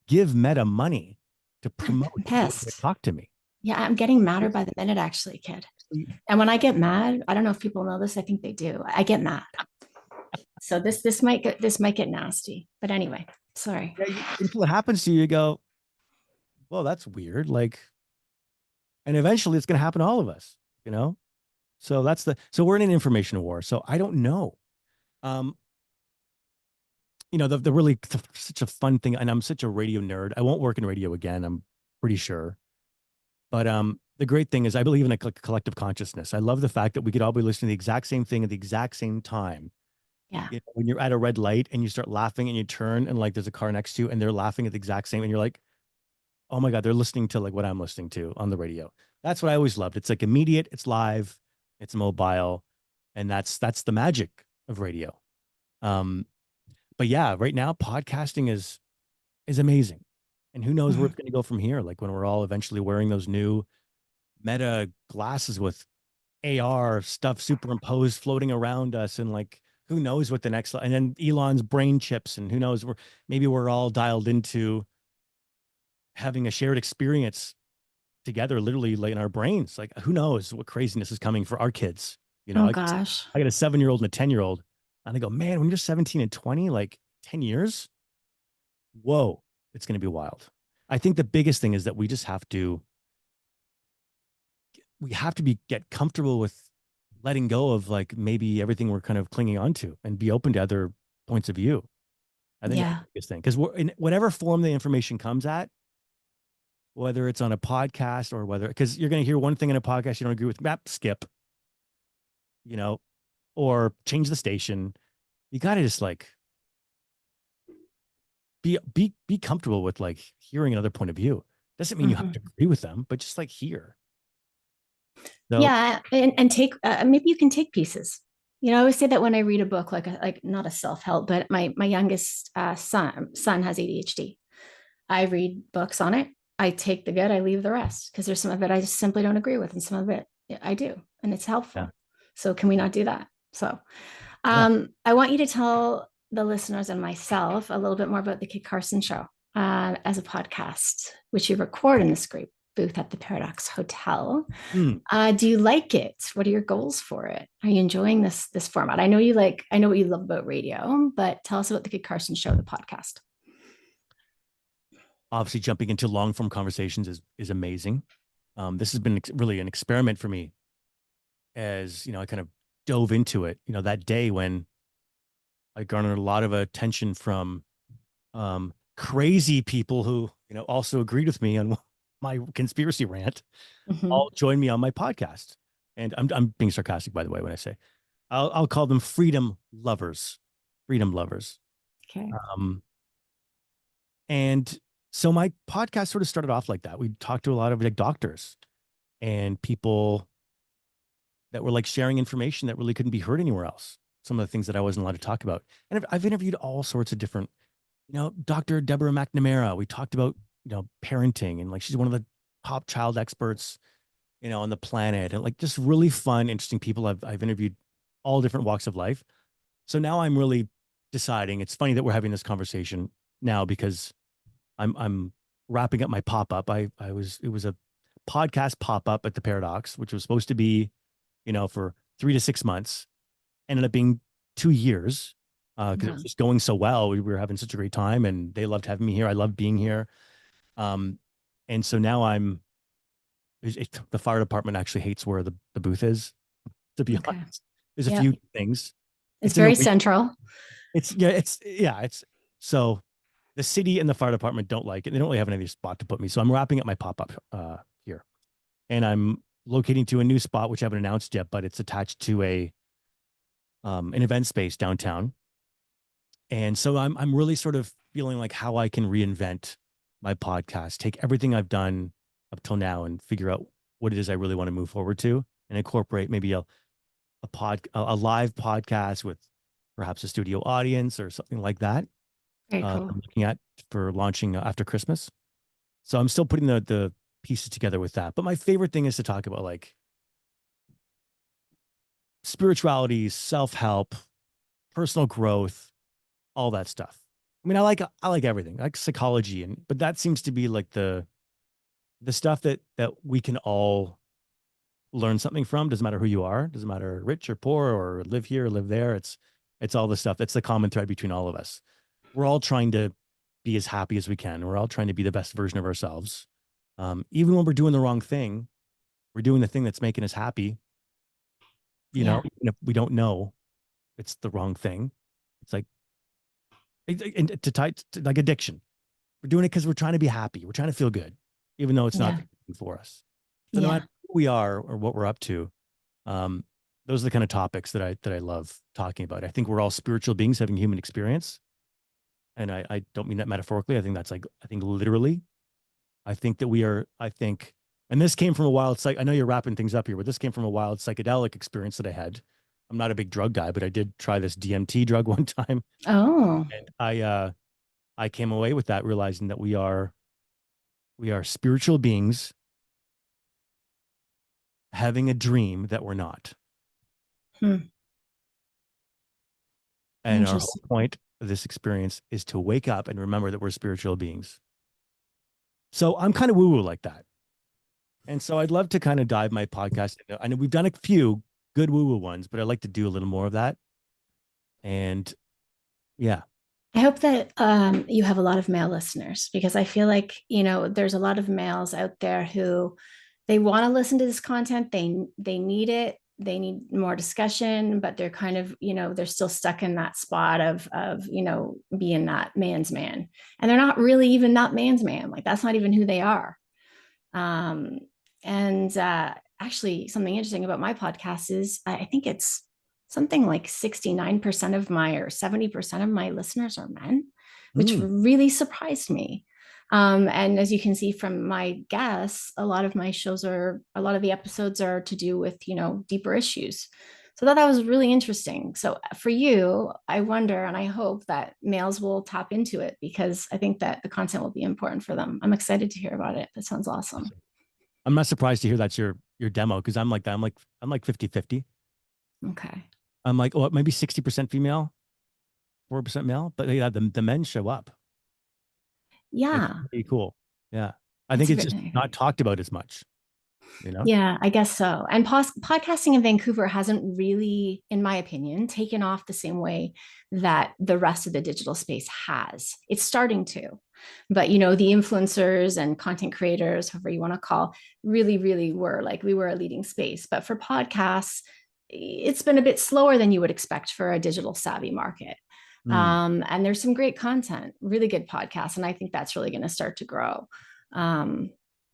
give Meta money to promote I'm the way they pissed. talk to me. Yeah, I'm getting madder by the minute, actually, kid. And when I get mad, I don't know if people know this. I think they do. I get mad. So this might get nasty. But anyway, sorry. Yeah, until it happens to you, you go, well, that's weird. Like, and eventually it's going to happen to all of us, you know? So so we're in an information war. So I don't know. Um, the really such a fun thing, and I'm such a radio nerd. I won't work in radio again, I'm pretty sure. But the great thing is I believe in a collective consciousness. I love the fact that we could all be listening to the exact same thing at the exact same time. Yeah. When you're at a red light and you start laughing and you turn and like there's a car next to you and they're laughing at the exact same, and you're like, oh my God, they're listening to like what I'm listening to on the radio. That's what I always loved. It's like immediate, it's live, it's mobile, and that's the magic of radio. Um, but yeah, right now podcasting is amazing. And who knows where Mhm. it's going to go from here? Like when we're all eventually wearing those new Meta glasses with AR stuff superimposed floating around us, and like who knows what the next, and then Elon's brain chips, and who knows, maybe we're all dialed into having a shared experience together, literally like in our brains. Like who knows what craziness is coming for our kids. Oh I gosh. got a 7-year-old and a 10-year-old, and I go, man, when you're 17 and 20, like 10 years, whoa, it's going to be wild. I think the biggest thing is that we have to get comfortable with letting go of like maybe everything we're kind of clinging on to, and be open to other points of view. I think that's Yeah. the biggest thing, because we're in whatever form the information comes at, whether it's on a podcast or whether, because you're going to hear one thing in a podcast you don't agree with, map skip, you know, or change the station. You got to just like be comfortable with like hearing another point of view. Doesn't mean you have to Mhm. agree with them, but just like hear. So Yeah, and take maybe you can take pieces. I always say that when I read a book, like not a self help, but my youngest son has ADHD. I read books on it. I take the good, I leave the rest because there's some of it I just simply don't agree with, and some of it I do, and it's yeah, helpful. So can we not do that? So yeah. I want you to tell the listeners and myself a little bit more about the Kid Carson Show as a podcast, which you record in the Scrape booth at the Paradox Hotel. Hmm. Do you like it? What are your goals for it? Are you enjoying this format? I know you like. I know what you love about radio, but tell us about the Kid Carson Show, the podcast. Obviously, jumping into long form conversations is amazing. This has been really an experiment for me, as I kind of dove into it. That day when I garnered a lot of attention from crazy people who also agreed with me on my conspiracy rant, Mm-hmm. all joined me on my podcast. And I'm being sarcastic, by the way, when I say I'll call them freedom lovers. freedom lovers. Okay. Um, and so my podcast sort of started off like that. We talked to a lot of like doctors and people that were like sharing information that really couldn't be heard anywhere else. Some of the things that I wasn't allowed to talk about. And I've interviewed all sorts of different, Dr. Deborah McNamara. We talked about, parenting, and like she's one of the top child experts, on the planet, and like just really fun, interesting people. I've interviewed all different walks of life. So now I'm really deciding. It's funny that we're having this conversation now because I'm wrapping up my pop-up. It was a podcast pop-up at the Paradox, which was supposed to be, for 3 to 6 months, ended up being 2 years because it Yeah. was just going so well. We were having such a great time, and they loved having me here. I love being here. Um, and so now the fire department actually hates where the booth is, to be Okay. honest. There's a Yeah. few things. It's In the very central. it's so the city and the fire department don't like it. They don't really have any spot to put me. So I'm wrapping up my pop-up here. And I'm locating to a new spot, which I haven't announced yet, but it's attached to an event space downtown. And so I'm really sort of feeling like how I can reinvent my podcast, take everything I've done up till now and figure out what it is I really want to move forward to, and incorporate maybe a live podcast with perhaps a studio audience or something like that. Very I'm cool. looking at for launching after Christmas. So I'm still putting the pieces together with that. But my favorite thing is to talk about like spirituality, self-help, personal growth, all that stuff. I mean, I like everything. I like psychology, but that seems to be like the stuff that we can all learn something from. Doesn't matter who you are, doesn't matter rich or poor or live here or live there. It's all the stuff that's the common thread between all of us. We're all trying to be as happy as we can. We're all trying to be the best version of ourselves. Even when we're doing the wrong thing, we're doing the thing that's making us happy. Yeah. Even if we don't know it's the wrong thing. It's like, and to like addiction. We're doing it because we're trying to be happy. We're trying to feel good, even though it's not Yeah. the thing for us. So no Yeah. matter who we are or what we're up to, um, those are the kind of topics that I love talking about. I think we're all spiritual beings having human experience. And I don't mean that metaphorically. I think literally. I think that and this came from a wild I know you're wrapping things up here, but this came from a wild psychedelic experience that I had. I'm not a big drug guy, but I did try this DMT drug one time. Oh, And I came away with that realizing that we are spiritual beings having a dream that we're not. hmm. And our whole Interesting. point of this experience is to wake up and remember that we're spiritual beings. So I'm kind of woo woo like that. And so I'd love to kind of dive my podcast into, I know we've done a few good woo woo ones, but I'd like to do a little more of that. And yeah. I hope that you have a lot of male listeners because I feel like, there's a lot of males out there who they want to listen to this content. They need it. They need more discussion, but they're kind of, they're still stuck in that spot of being that man's man. And they're not really even that man's man. Like that's not even who they are. Um, and actually, something interesting about my podcast is I think it's something like 69% of my or 70% of my listeners are men, which Mm, really surprised me. And as you can see from my guests, a lot of the episodes are to do with, deeper issues. So I thought that was really interesting. So for you, I wonder and I hope that males will tap into it because I think that the content will be important for them. I'm excited to hear about it. That sounds awesome. awesome. I'm not surprised to hear that's your demo because I'm like that. I'm like 50-50. Okay. I'm like, oh, maybe 60% female, 4% male. But yeah, the men show up. It's Yeah, pretty cool. Yeah. I think it's it's just really not talked about as much, you know? yeah, I guess so. And podcasting in Vancouver hasn't really, in my opinion, taken off the same way that the rest of the digital space has. It's starting to, but the influencers and content creators, however you want to call, really, really were like we were a leading space. But for podcasts, it's been a bit slower than you would expect for a digital savvy market. Mm. And there's some great content, really good podcasts, and I think that's really going to start to grow. Um,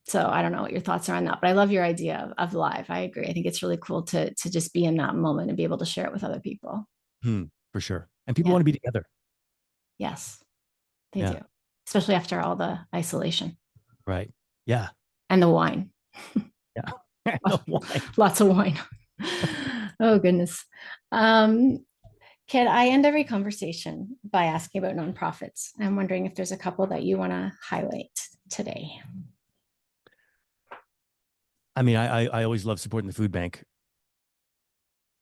so I don't know what your thoughts are on that, but I love your idea of live. I agree. I think it's really cool to just be in that moment and be able to share it with other people. Hmm. for sure. And people Yeah. want to be together. Yes, they Yeah. do. Especially after all the isolation Right. Yeah. and the wine. Yeah. No wine. Lots of wine. Oh goodness. Um, Kid, I end every conversation by asking about nonprofits. I'm wondering if there's a couple that you want to highlight today. I mean, I always love supporting the food bank.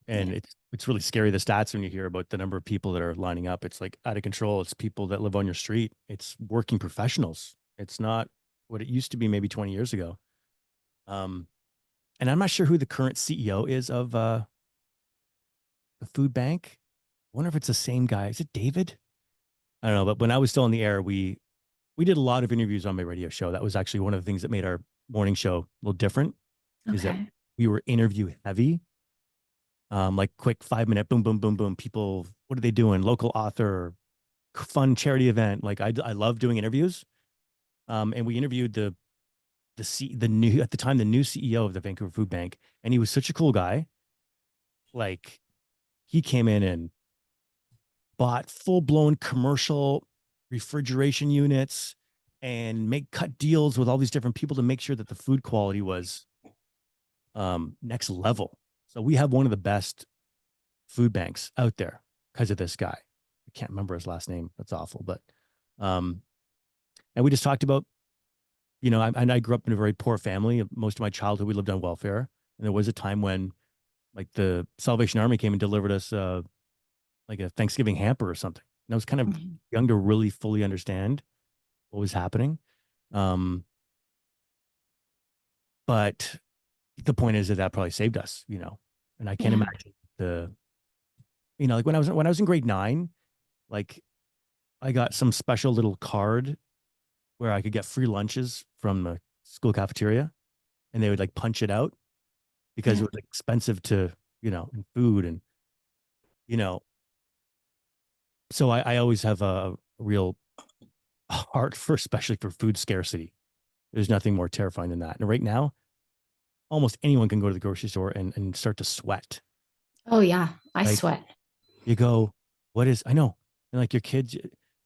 And Yeah. it's really scary, the stats, when you hear about the number of people that are lining up. It's like out of control. It's people that live on your street. It's working professionals. It's not what it used to be maybe 20 years ago. Um, and I'm not sure who the current CEO is of the food bank. I wonder if it's the same guy. Is it David? I don't know. But when I was still on the air, we did a lot of interviews on my radio show. That was actually one of the things that made our morning show a little different, is that Okay. we were interview heavy. Like quick 5 minute, boom, boom, boom, boom. People, what are they doing? Local author, fun charity event. Like I love doing interviews. And we interviewed the new, at the time, the new CEO of the Vancouver Food Bank, and he was such a cool guy. Like he came in and bought full blown commercial refrigeration units and make cut deals with all these different people to make sure that the food quality was next level. So we have one of the best food banks out there because of this guy. I can't remember his last name. That's awful. But um, and we just talked about, I grew up in a very poor family. Most of my childhood, we lived on welfare. And there was a time when like the Salvation Army came and delivered us like a Thanksgiving hamper or something. And I was kind of Mhm. young to really fully understand what was happening. Um, but the point is that that probably saved us, and I can't Yeah. imagine like when I was in grade 9, like I got some special little card where I could get free lunches from the school cafeteria, and they would like punch it out because Yeah. it was like, expensive to, and food and, you know, so I always have a real heart for, especially for food scarcity. There's nothing more terrifying than that. And right now, almost anyone can go to the grocery store and start to sweat. Oh yeah. I Like sweat. you go, I know. And like your kids,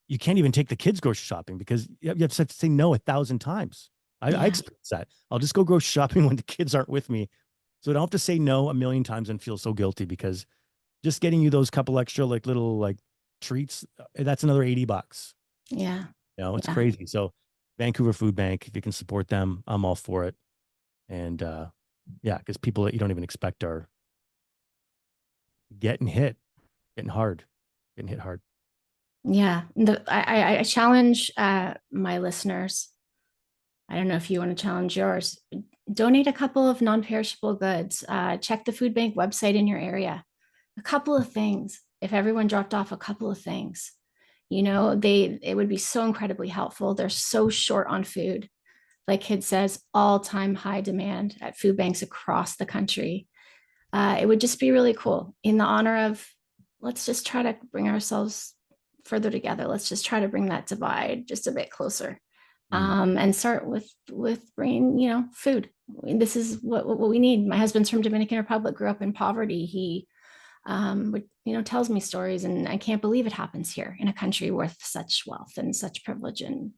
you can't even take the kids grocery shopping because you have to say no 1,000 times. I Yeah. experience that. I'll just go grocery shopping when the kids aren't with me. So I don't have to say no a million times and feel so guilty, because just getting you those couple extra like little like treats, that's another $80. Yeah. It's Yeah. crazy. So Vancouver Food Bank, if you can support them, I'm all for it. And yeah, because people that you don't even expect are getting hit, getting hard, getting hit hard. Yeah. I challenge my listeners. I don't know if you want to challenge yours. Donate a couple of non-perishable goods. Check the food bank website in your area. A couple of things. If everyone dropped off a couple of things, it would be so incredibly helpful. They're so short on food. Like Kid says, all-time high demand at food banks across the country. It would just be really cool in the honor of, let's just try to bring ourselves further together. Let's just try to bring that divide just a bit closer, Mm. and start with bringing food. I mean, this is what we need. My husband's from Dominican Republic, grew up in poverty. He tells me stories, and I can't believe it happens here in a country with such wealth and such privilege, and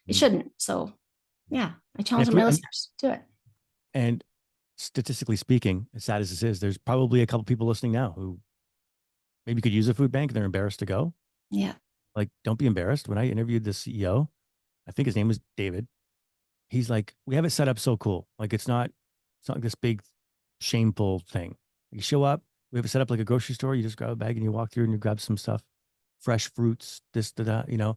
it Mm. shouldn't. So yeah, I And challenge if my we listeners to it. and statistically speaking, as sad as this is, there's probably a couple people listening now who maybe could use a food bank and they're embarrassed to go. Yeah. Like, don't be embarrassed. When I interviewed the CEO, I think his name was David. He's like, we have it set up so cool. Like it's not like this big shameful thing. You show up, we have it set up like a grocery store. You just grab a bag and you walk through and you grab some stuff, fresh fruits, this, that,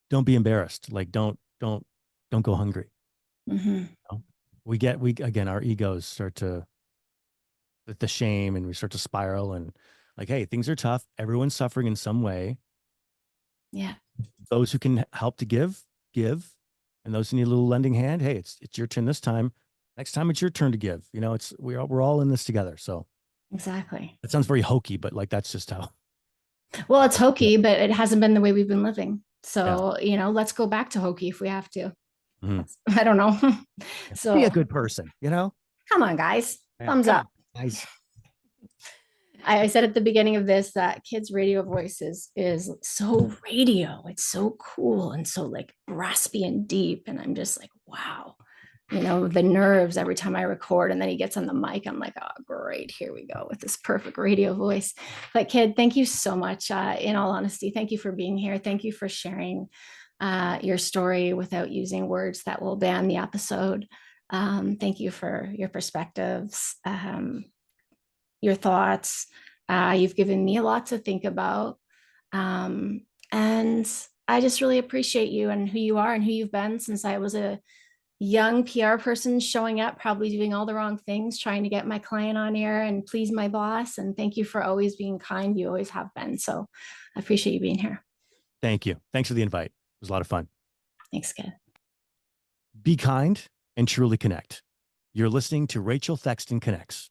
don't be embarrassed. Like don't go hungry. Mm-hmm. We again, our egos start to, the shame, and we start to spiral, and like, hey, things are tough. Everyone's suffering in some way. Yeah. Those who can help to give, and those who need a little lending hand, hey, it's your turn this time. Next time it's your turn to give. We're all in this together. So Exactly. that sounds very hokey, but like that's just how. Well, it's hokey, but it hasn't been the way we've been living. Yeah. So, let's go back to hokey if we have to. Mhm. I don't know. Be a So, good person. come on, guys. Yeah. Thumbs Come up. on, guys. I said at the beginning of this that kids' radio voice is so radio. It's so cool and so like raspy and deep. And I'm just like, wow, the nerves every time I record. And then he gets on the mic. I'm like, oh, great. Here we go with this perfect radio voice. But kid, thank you so much. In all honesty, thank you for being here. Thank you for sharing your story without using words that will ban the episode. Thank you for your perspectives, your thoughts. You've given me a lot to think about. And I just really appreciate you and who you are and who you've been since I was a young PR person showing up, probably doing all the wrong things, trying to get my client on air and please my boss. And thank you for always being kind. You always have been. So I appreciate you being here. Thank you. Thanks for the invite. It was a lot of fun. Thanks, kid. Be kind and truly connect. You're listening to Rachel Thexton Connects.